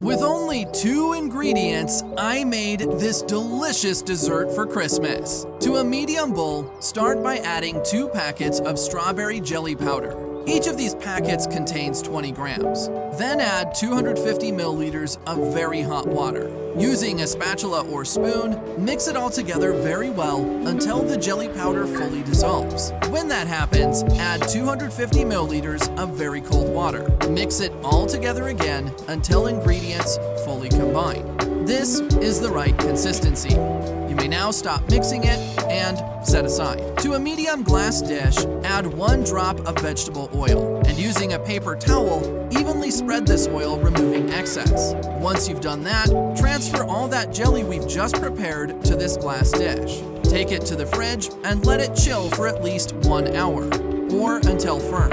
With only 2 ingredients, I made this delicious dessert for Christmas. To a medium bowl, start by adding 2 packets of strawberry jelly powder. Each of these packets contains 20 grams. Then add 250 milliliters of very hot water. Using a spatula or spoon, mix it all together very well until the jelly powder fully dissolves. When that happens, add 250 milliliters of very cold water. Mix it all together again until ingredients fully combine. This is the right consistency. You may now stop mixing it and set aside. To a medium glass dish, add 1 drop of vegetable oil, and using a paper towel, evenly spread this oil, removing excess. Once you've done that, transfer all that jelly we've just prepared to this glass dish. Take it to the fridge and let it chill for at least 1 hour, or until firm.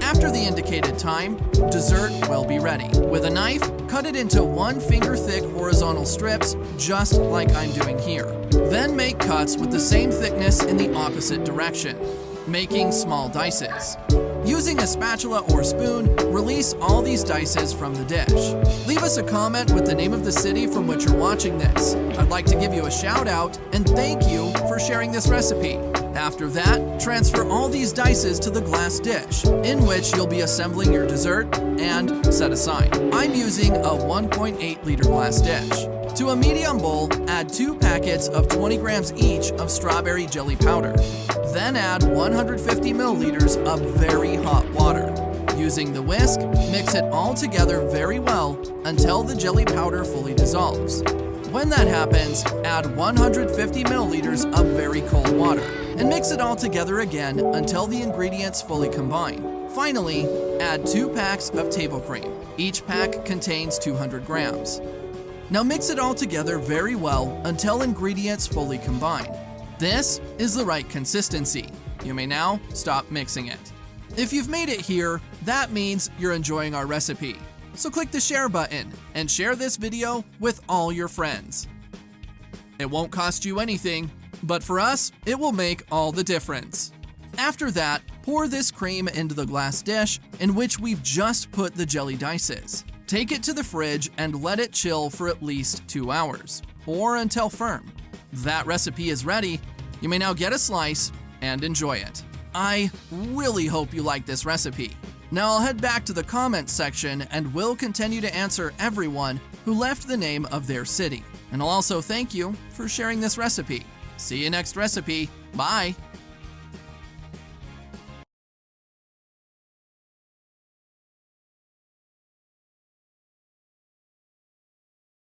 After the indicated time, dessert will be ready. With a knife, cut it into 1 finger thick horizontal strips, just like I'm doing here. Then make cuts with the same thickness in the opposite direction, making small dices. Using a spatula or spoon, release all these dices from the dish. Leave us a comment with the name of the city from which you're watching this. I'd like to give you a shout out and thank you for sharing this recipe. After that, transfer all these dices to the glass dish, in which you'll be assembling your dessert, and set aside. I'm using a 1.8 liter glass dish. To a medium bowl, add 2 packets of 20 grams each of strawberry jelly powder. Then add 150 milliliters of very hot water. Using the whisk, mix it all together very well until the jelly powder fully dissolves. When that happens, add 150 milliliters of very cold water and mix it all together again until the ingredients fully combine. Finally, add 2 packs of table cream. Each pack contains 200 grams. Now mix it all together very well until ingredients fully combine. This is the right consistency. You may now stop mixing it. If you've made it here, that means you're enjoying our recipe. So click the share button and share this video with all your friends. It won't cost you anything, but for us, it will make all the difference. After that, pour this cream into the glass dish in which we've just put the jelly dices. Take it to the fridge and let it chill for at least 2 hours, or until firm. That recipe is ready. You may now get a slice and enjoy it. I really hope you like this recipe. Now I'll head back to the comments section and we'll continue to answer everyone who left the name of their city. And I'll also thank you for sharing this recipe. See you next recipe. Bye.